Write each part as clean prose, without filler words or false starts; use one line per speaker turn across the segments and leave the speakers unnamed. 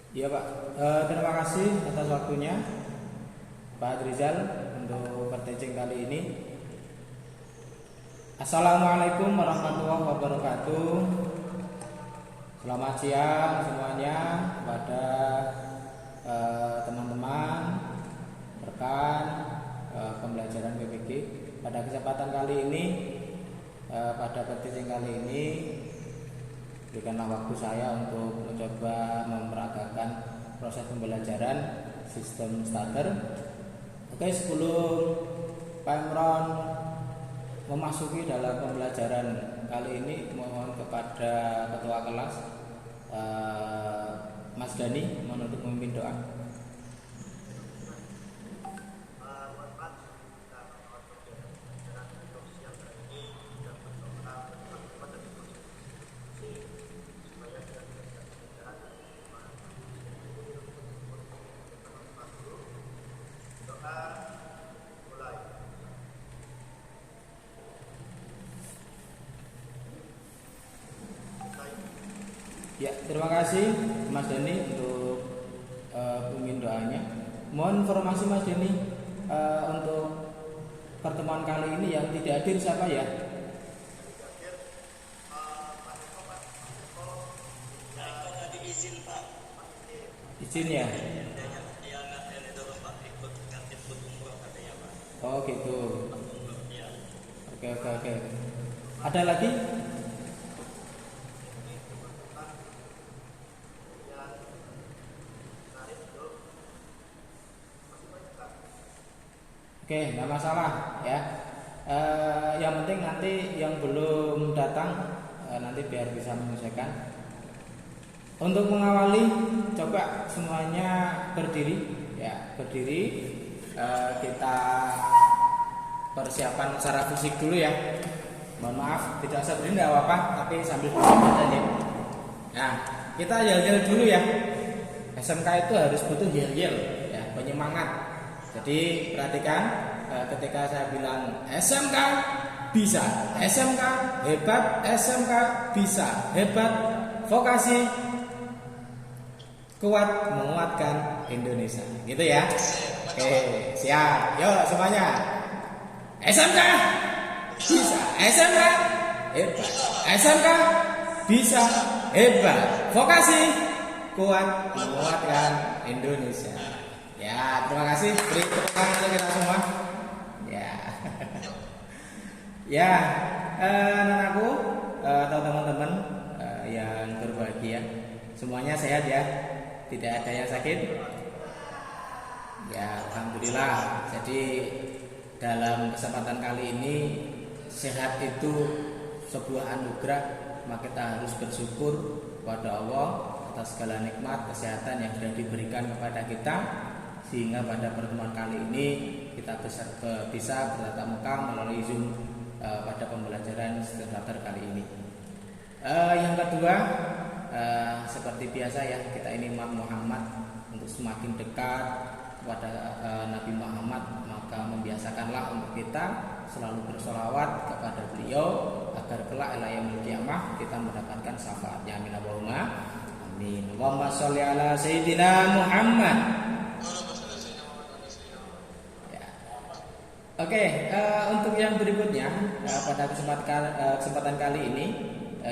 Iya Pak, terima kasih atas waktunya Pak Rizal untuk pertemuan kali ini. Assalamualaikum warahmatullahi wabarakatuh. Selamat siang semuanya kepada teman-teman rekan pembelajaran PPG. Pada kesempatan kali ini, pada pertemuan kali ini, berikanlah waktu saya untuk mencoba memperagakan proses pembelajaran sistem starter. Oke, sebelum Pak Imron memasuki dalam pembelajaran kali ini, mohon kepada ketua kelas Mas Dani untuk memimpin doa. Ya, terima kasih Mas Dani untuk pemimpin doanya. Mohon informasi Mas Dani, untuk pertemuan kali ini yang tidak hadir siapa ya? Izin ya? Oh gitu. Oke. Ada lagi? Oke, nggak masalah ya. Yang penting nanti yang belum datang nanti biar bisa menyelesaikan. Untuk mengawali, coba semuanya berdiri, ya berdiri. Kita persiapan secara fisik dulu ya. Mohon maaf, tidak usah berdiri nggak apa-apa, tapi sambil duduk aja. Nah, kita yel-yel dulu ya. SMK itu harus butuh yel-yel, ya penyemangat. Jadi perhatikan, ketika saya bilang SMK bisa, SMK hebat, SMK bisa hebat, vokasi kuat menguatkan Indonesia, gitu ya. Oke, siap. Yuk semuanya. SMK bisa, SMK hebat, SMK bisa hebat, vokasi kuat menguatkan Indonesia. Ya, terima kasih. Beri tepuk tangan untuk kita semua. Ya, ya, anakku atau teman-teman yang berbahagia, semuanya sehat ya. Tidak ada yang sakit. Ya, alhamdulillah. Jadi dalam kesempatan kali ini sehat itu sebuah anugerah, maka kita harus bersyukur kepada Allah atas segala nikmat kesehatan yang sudah diberikan kepada kita, sehingga pada pertemuan kali ini kita bisa bertatap muka melalui Zoom pada pembelajaran starter kali ini. Yang kedua, seperti biasa ya, kita ini umat Muhammad, untuk semakin dekat kepada Nabi Muhammad, maka membiasakanlah untuk kita selalu bersolawat kepada beliau agar kelak ila yaumil qiyamah kita mendapatkan syafaatnya. Amin Allahumma amin. Allahumma sholli ala sayyidina Muhammad. Ya. Oke, untuk yang berikutnya pada kesempatan kali ini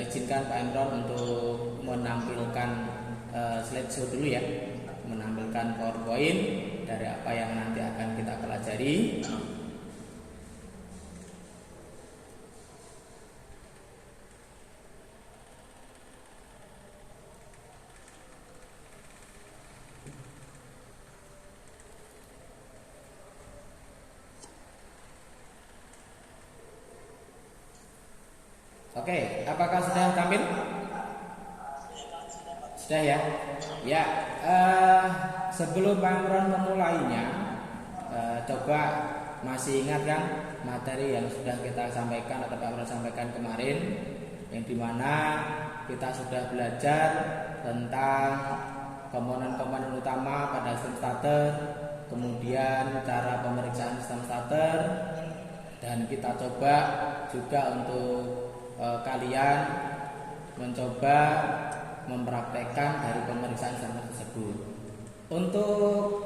izinkan Pak Imron untuk menampilkan slideshow dulu ya, menampilkan PowerPoint dari apa yang nanti akan kita pelajari. Oke, apakah sudah tampil? Sudah ya. Ya, sebelum Pak Imron memulainya, coba masih ingat kan materi yang sudah kita sampaikan atau Pak Imron sampaikan kemarin, yang dimana kita sudah belajar tentang komponen-komponen utama pada sistem starter, kemudian cara pemeriksaan sistem starter, dan kita coba juga untuk kalian mencoba mempraktekkan dari pemeriksaan standar tersebut. Untuk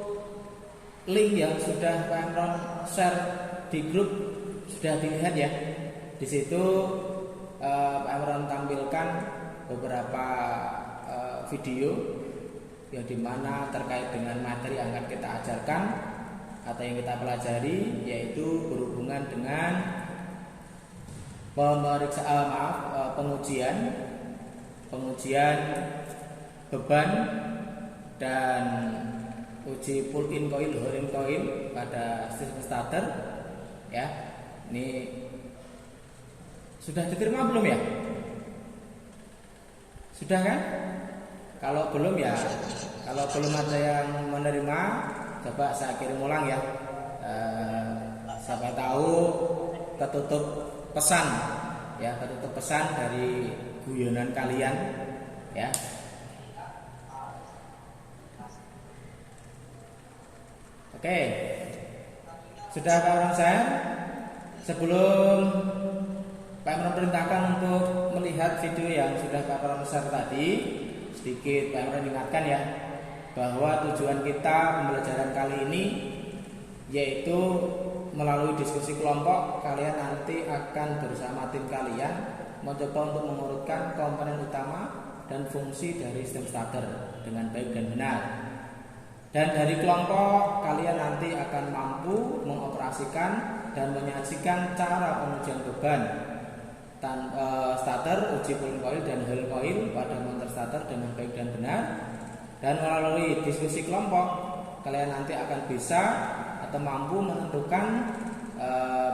link yang sudah Pak Imron share di grup sudah dilihat ya. Di situ Pak Imron tampilkan beberapa video yang dimana terkait dengan materi yang akan kita ajarkan atau yang kita pelajari, yaitu berhubungan dengan pengujian beban dan uji pull in coil, hold in coil pada sistem starter ya. Ini sudah diterima belum ya? Sudah kan? Kalau belum ya, kalau belum ada yang menerima, coba saya kirim ulang ya. Siapa tahu ketutup pesan ya, ketutup pesan dari guyonan kalian ya. Oke, sudah Pak Imron share. Sebelum Pak Imron perintahkan untuk melihat video yang sudah Pak Imron share tadi, sedikit Pak Imron ingatkan ya, bahwa tujuan kita pembelajaran kali ini yaitu melalui diskusi kelompok, kalian nanti akan bersama tim kalian mencoba untuk mengurutkan komponen utama dan fungsi dari sistem starter dengan baik dan benar. Dan dari kelompok kalian nanti akan mampu mengoperasikan dan menyajikan cara pengujian beban starter, uji pulling coil dan hold coil pada motor starter dengan baik dan benar. Dan melalui diskusi kelompok kalian nanti akan bisa atau mampu menentukan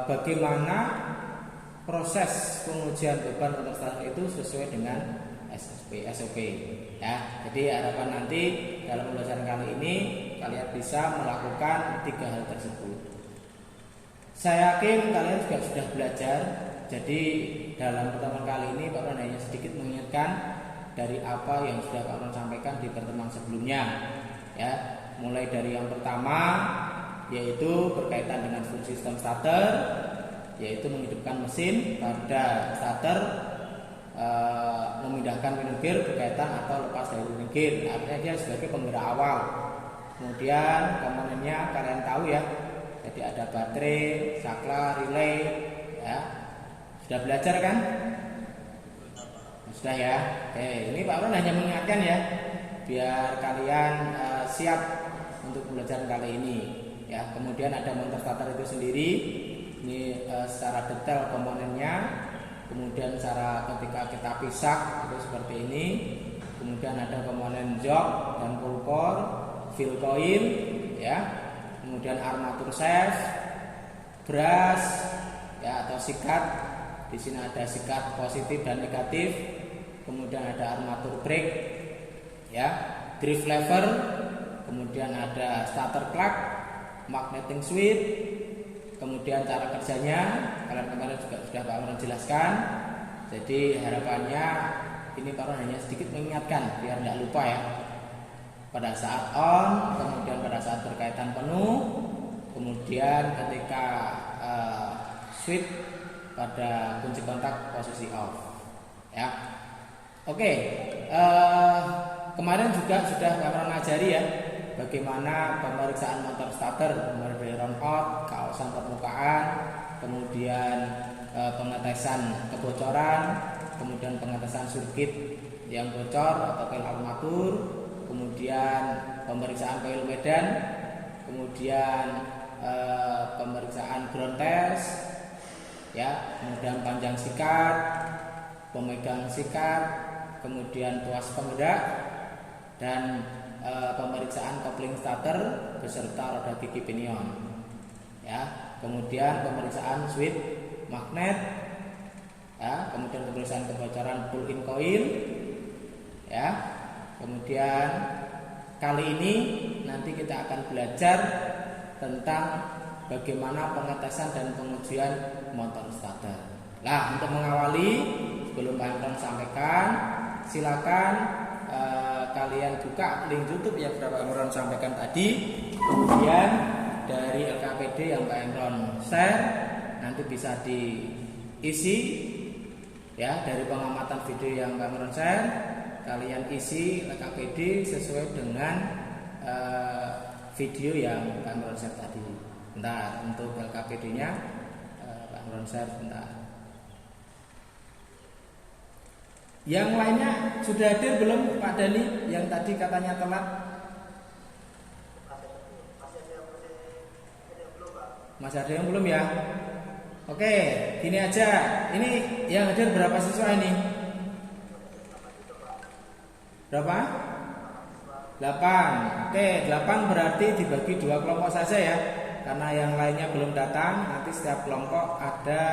bagaimana proses pengujian beban motor starter itu sesuai dengan SOP ya. Jadi harapan nanti dalam pembelajaran kali ini kalian bisa melakukan 3 hal tersebut. Saya yakin kalian juga sudah belajar. Jadi dalam pertemuan kali ini Pak Imron hanya sedikit mengingatkan dari apa yang sudah Pak Imron sampaikan di pertemuan sebelumnya ya. Mulai dari yang pertama, yaitu berkaitan dengan fungsi sistem starter, yaitu menghidupkan mesin pada starter, memindahkan pinion gear berkaitan atau lepas dari pinion gear, artinya dia sebagai penggerak awal. Kemudian komponennya kalian tahu ya, jadi ada baterai, saklar, relay ya. Sudah belajar kan? Sudah ya. Oke, ini Pak Imron hanya mengingatkan ya, biar kalian siap untuk pembelajaran kali ini ya. Kemudian ada motor starter itu sendiri, ini secara detail komponennya. Kemudian cara ketika kita pisah itu seperti ini. Kemudian ada komponen jok dan pull core, fill coil ya. Kemudian armatur shaft, brush ya atau sikat. Di sini ada sikat positif dan negatif. Kemudian ada armatur brake ya, drive lever. Kemudian ada starter plug, magnetic switch. Kemudian cara kerjanya kalian kemarin juga sudah Pak Imron jelaskan. Jadi harapannya ini Pak Imron hanya sedikit mengingatkan biar tidak lupa ya. Pada saat on, kemudian pada saat berkaitan penuh, kemudian ketika switch pada kunci kontak posisi off ya. Oke, kemarin juga sudah Pak Imron ngajari ya bagaimana pemeriksaan motor starter, mulai dari round out, kawasan permukaan, kemudian pengetesan kebocoran, kemudian pengetesan sirkuit yang bocor atau coil armatur, kemudian pemeriksaan coil medan, kemudian pemeriksaan ground test, ya, kemudian panjang sikat, pemegang sikat, kemudian tuas penggerak, dan pemeriksaan kopling starter beserta roda gigi pinion ya. Kemudian pemeriksaan switch magnet ya, kemudian pemeriksaan kebocoran pull in coil ya. Kemudian kali ini nanti kita akan belajar tentang bagaimana pengetesan dan pengujian motor starter. Nah, untuk mengawali sebelum Pak Imron sampaikan, silakan kalian buka link YouTube yang sudah Pak Imron sampaikan tadi. Kemudian dari LKPD yang Pak Imron share nanti bisa diisi ya dari pengamatan video yang Pak Imron share. kalian isi LKPD sesuai dengan video yang Pak Imron share tadi. Bentar, untuk LKPD-nya Pak Imron share bentar. Yang lainnya sudah hadir belum Pak Dani yang tadi katanya telat? Masih ada yang belum ya? Oke, gini aja. Ini yang hadir berapa siswa ini? Berapa? 8. Oke, 8 berarti dibagi 2 kelompok saja ya. Karena yang lainnya belum datang, nanti setiap kelompok ada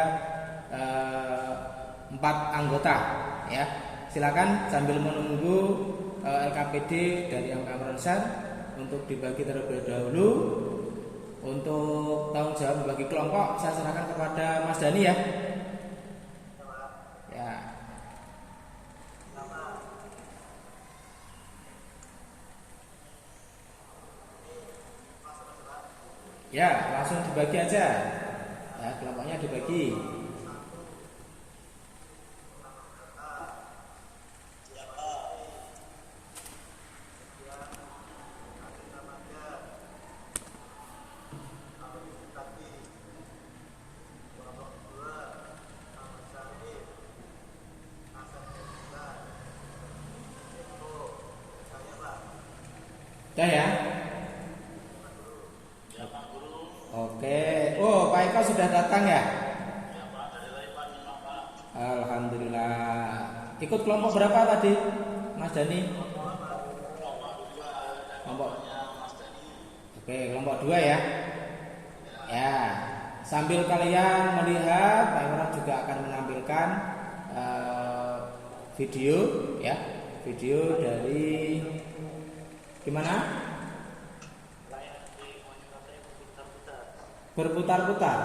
4 anggota ya. Silakan sambil menunggu LKPD dari yang Imron share untuk dibagi terlebih dahulu. Untuk tanggung jawab bagi kelompok saya serahkan kepada Mas Dani ya. Ya. Ya, langsung dibagi aja. Ya, kelompoknya dibagi. Udah ya? Oke. Oh, Pak Eko sudah datang ya? Alhamdulillah. Ikut kelompok berapa tadi, Mas Dani? Kelompok. Oke, kelompok 2 ya. Ya. Sambil kalian melihat, Pak Imron juga akan menampilkan video ya. Video dari gimana? Berputar-putar.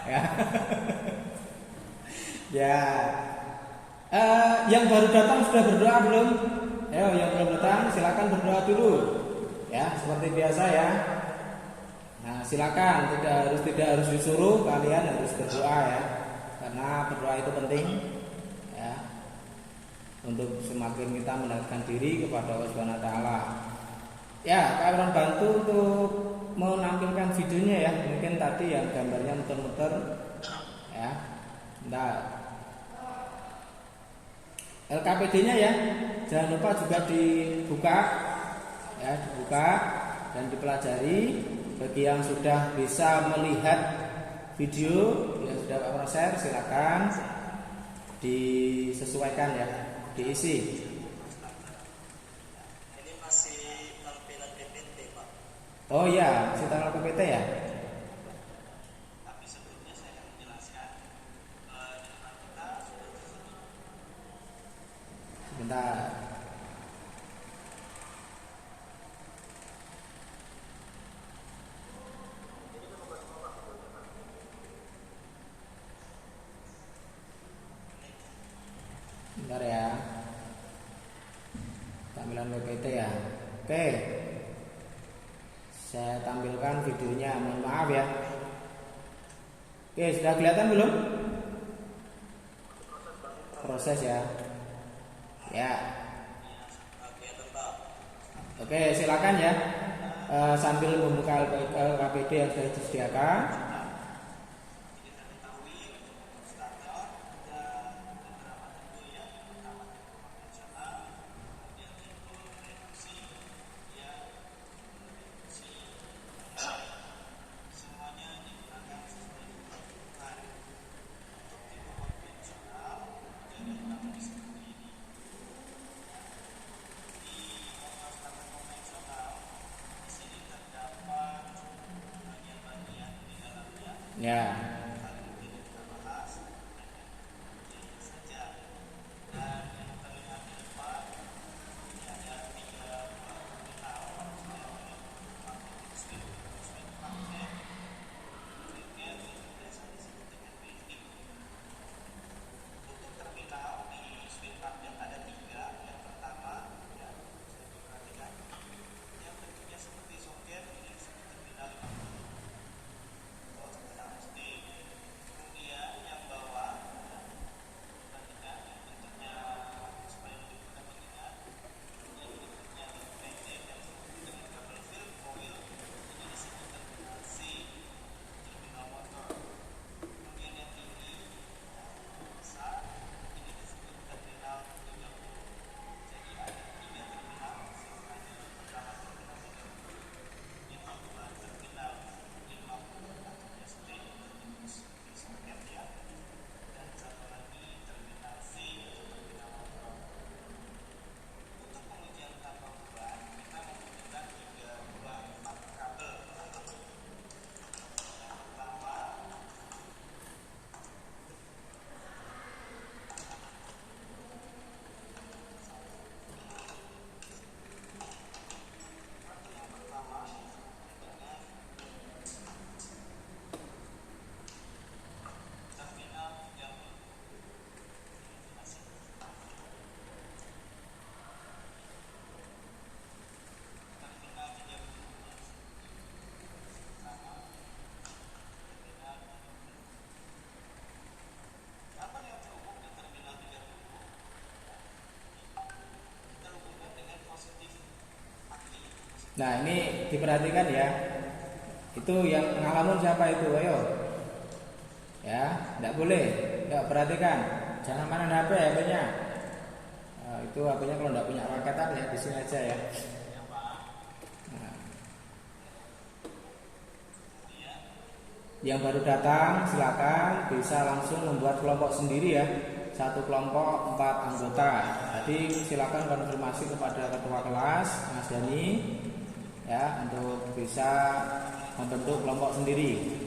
Ya. Ya. Yang baru datang sudah berdoa belum? Ayo, yang belum datang silakan berdoa dulu. Ya, seperti biasa ya. Nah, silakan, tidak harus disuruh, kalian harus berdoa ya. Karena berdoa itu penting ya. Untuk semakin kita mendekatkan diri kepada Allah Subhanahu wa taala. Ya, Pak Imron bantu untuk menampilkan videonya ya. Mungkin tadi yang gambarnya muter-muter ya. Bentar. LKPD-nya ya. Jangan lupa juga dibuka ya, dibuka dan dipelajari. Bagi yang sudah bisa melihat video yang sudah Pak Imron share, silakan disesuaikan ya, diisi.
Ini masih tampilan PPT, Pak.
Oh iya, masih tanggal PPT ya?
Tapi sebelumnya saya akan menjelaskan catatan kita sudah tersebut.
Sebentar. Bentar ya. Tampilan PPT ya. Oke. Saya tampilkan videonya. Mohon maaf ya. Oke, sudah kelihatan belum? Proses ya. Ya. Oke, silakan ya. Sambil membuka LKPD yang sudah disediakan. Ya. Nah, ini diperhatikan ya. Itu yang ngalamun siapa itu? Ayo. Ya, tidak boleh. Ya, perhatikan. Jangan main HP HP-nya. Itu HP-nya kalau tidak punya paketan ya di sini aja ya. Nah, yang baru datang silakan bisa langsung membuat kelompok sendiri ya. Satu kelompok 4 anggota. Jadi silakan konfirmasi kepada ketua kelas Mas Dani ya untuk bisa membentuk kelompok sendiri.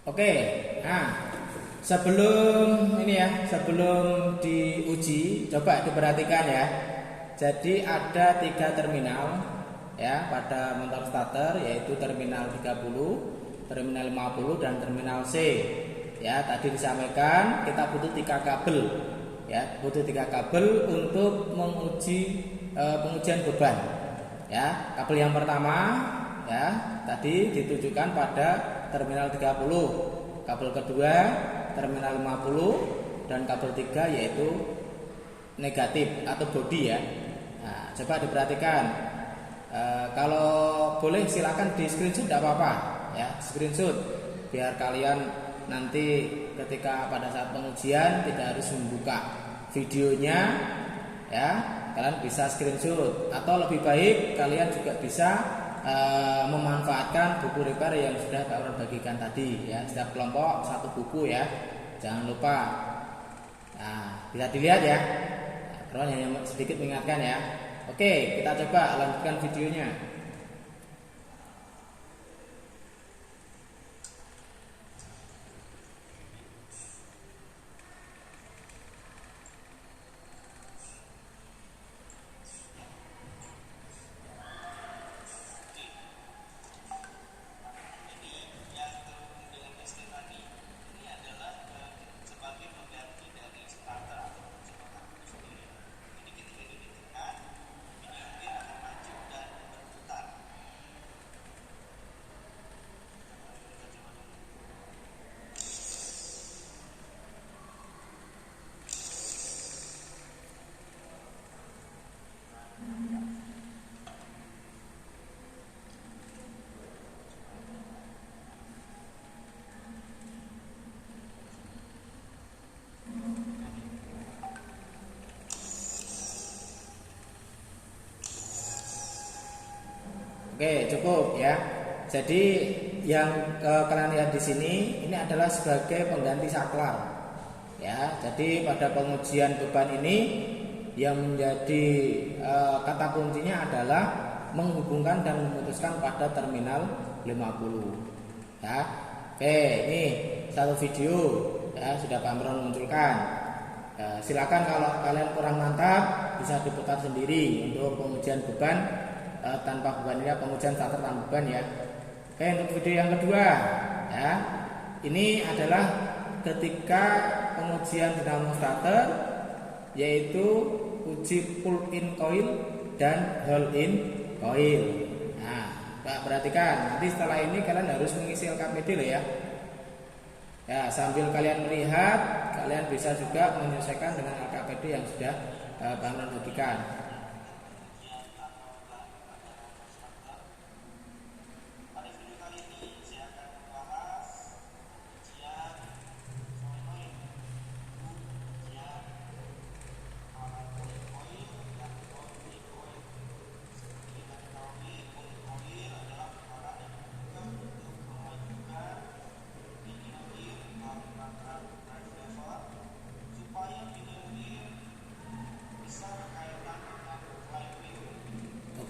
Oke, nah sebelum ini ya, sebelum diuji, coba diperhatikan ya. Jadi ada 3 terminal ya pada motor starter, yaitu terminal 30, terminal 50 dan terminal C. Ya, tadi disampaikan kita butuh 3 kabel. Ya, butuh 3 kabel untuk menguji pengujian beban. Ya, kabel yang pertama ya tadi ditujukan pada terminal 30, kabel kedua terminal 50 dan kabel 3 yaitu negatif atau body ya. Nah, coba diperhatikan. Kalau boleh silakan di screenshot, tidak apa-apa ya, screenshot biar kalian nanti ketika pada saat pengujian tidak harus membuka videonya ya, kalian bisa screenshot atau lebih baik kalian juga bisa memanfaatkan buku repair yang sudah Kak bagikan tadi ya. Setiap kelompok 1 buku ya, jangan lupa. Nah, bisa dilihat ya. Nah, hanya sedikit mengingatkan ya. Oke, kita coba lanjutkan videonya. Oke, cukup ya. Jadi yang kalian lihat di sini ini adalah sebagai pengganti saklar. Ya, jadi pada pengujian beban ini yang menjadi kata kuncinya adalah menghubungkan dan memutuskan pada terminal 50. Ya. Oke, ini satu video ya sudah Pak Amron munculkan. Silakan kalau kalian kurang mantap bisa diputar sendiri untuk pengujian beban tanpa beban, ya pengujian starter tanpa beban ya. Oke, untuk video yang kedua ya, ini adalah ketika pengujian dinamo starter, yaitu uji pull in coil dan hold in coil. Nah, Pak perhatikan, nanti setelah ini kalian harus mengisi LKPD loh ya. Ya, sambil kalian melihat, kalian bisa juga menyelesaikan dengan LKPD yang sudah Pak Amron bagikan.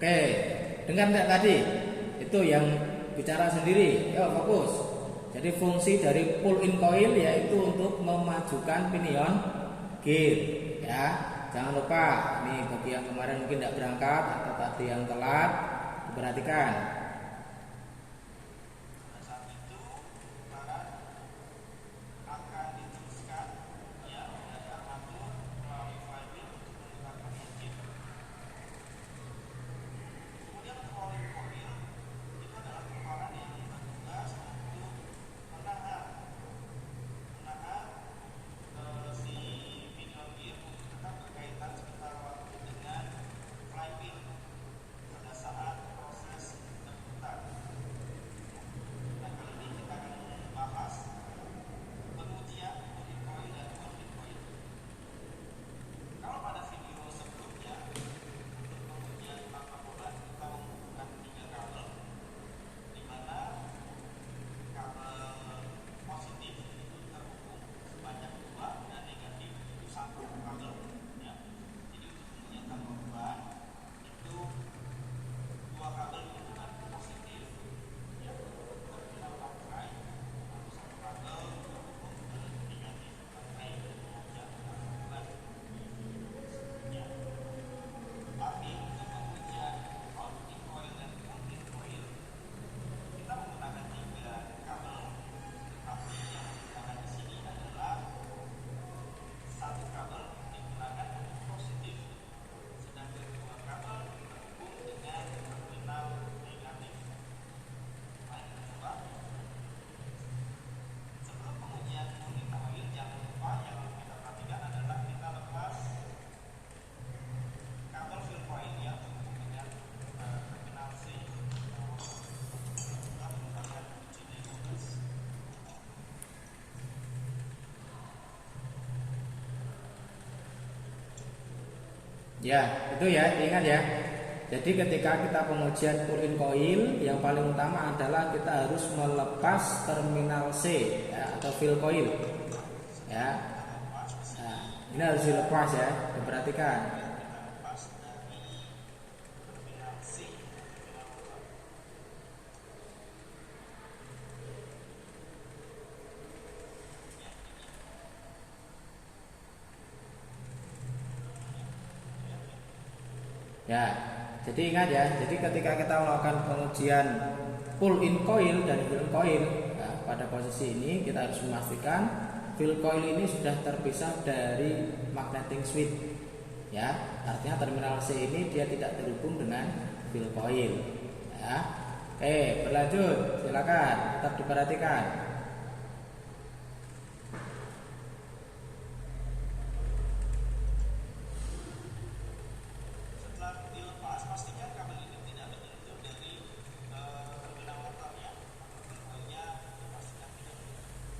Oke, dengar tidak tadi? Itu yang bicara sendiri. Yuk fokus. Jadi fungsi dari pull in coil yaitu untuk memajukan pinion gear, ya. Jangan lupa, nih bagi yang kemarin mungkin tidak berangkat atau tadi yang telat, diperhatikan.
Pada saat itu bahan akan diteruskan ya dari armatur melalui flywheel untuk menggerakkan engine. Kemudian rolling coil itu adalah kepalan yang bertugas untuk menahan si pinion gear untuk tetap berkaitan sekitar waktu dengan flywheel pada saat proses berputar. Nah, kali ini kita akan membahas pengujian pull-in coil dan pull-in coil. Kalau pada video sebelumnya untuk pengujian tanpa bola kita menggunakan 3 kabel, di mana kabel positif itu terhubung sebanyak 2 dan negatif itu 1 kabel. Ya. Jadi untuk pengujian tanpa beban itu 2 kabel dihubungkan positif, ya, terminal baterai, atau 1 kabel terhubung ke negatif baterai pengujian tanpa beban. Ya. Tapi untuk pengujian rolling coil dan pull-in coil kita menggunakan 3 kabel, tapi yang digunakan di sini adalah 1 kabel digunakan untuk positif, sedangkan 2 kabel terhubung dengan terminal negatif. Mari kita coba. Sebelum pengujian pull-in coil, jangan lupa yang harus kita perhatikan adalah kita lepas kabel fill coil yang terhubung dengan terminal C. Kita menggunakan kunci D12.
Ya, itu ya, ingat ya. Jadi ketika kita pengujian pull-in coil, yang paling utama adalah kita harus melepas terminal C, ya, atau fill coil. Ya. Nah, ini harus dilepas ya, diperhatikan.
Lepas dari terminal C, terminal motor.
Ya, jadi ingat ya. Jadi ketika kita melakukan pengujian pull-in coil dan fill coil, ya, pada posisi ini kita harus memastikan fill coil ini sudah terpisah dari magnetic switch. Ya, artinya terminal C ini dia tidak terhubung dengan fill coil. Ya. Oke, berlanjut. Silakan, tetap diperhatikan.
Setelah dilepas, pastikan kabel ini tidak menyentuh dari terminal motor ya. Coilnya dipastikan tidak menyentuh.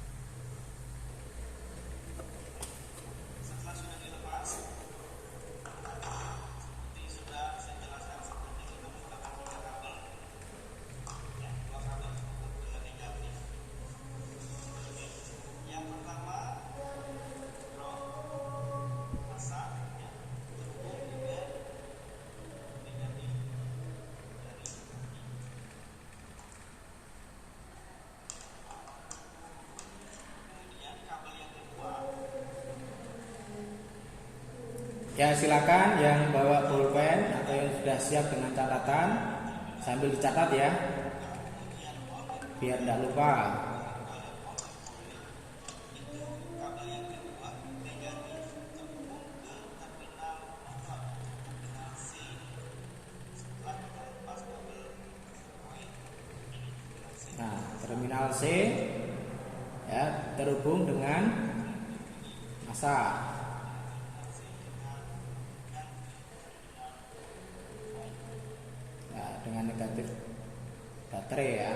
Setelah sudah dilepas, seperti sudah saya jelaskan sebelumnya, kita menggunakan 3 kabel. Ya, 2 kabel terhubung ke negatif. Yang pertama, ground masa ya, terhubung dengan negatif dari kemudian kabel yang kedua
Ya, silakan yang bawa pulpen atau yang sudah siap dengan catatan sambil dicatat ya, biar tidak lupa.
itu kabel yang kedua negatif terhubung ke terminal motor terminal C. Setelah kita lepas kabel koin ini terminal C.
Nah, terminal C ya terhubung dengan masa. Ya, dengan negatif baterai ya.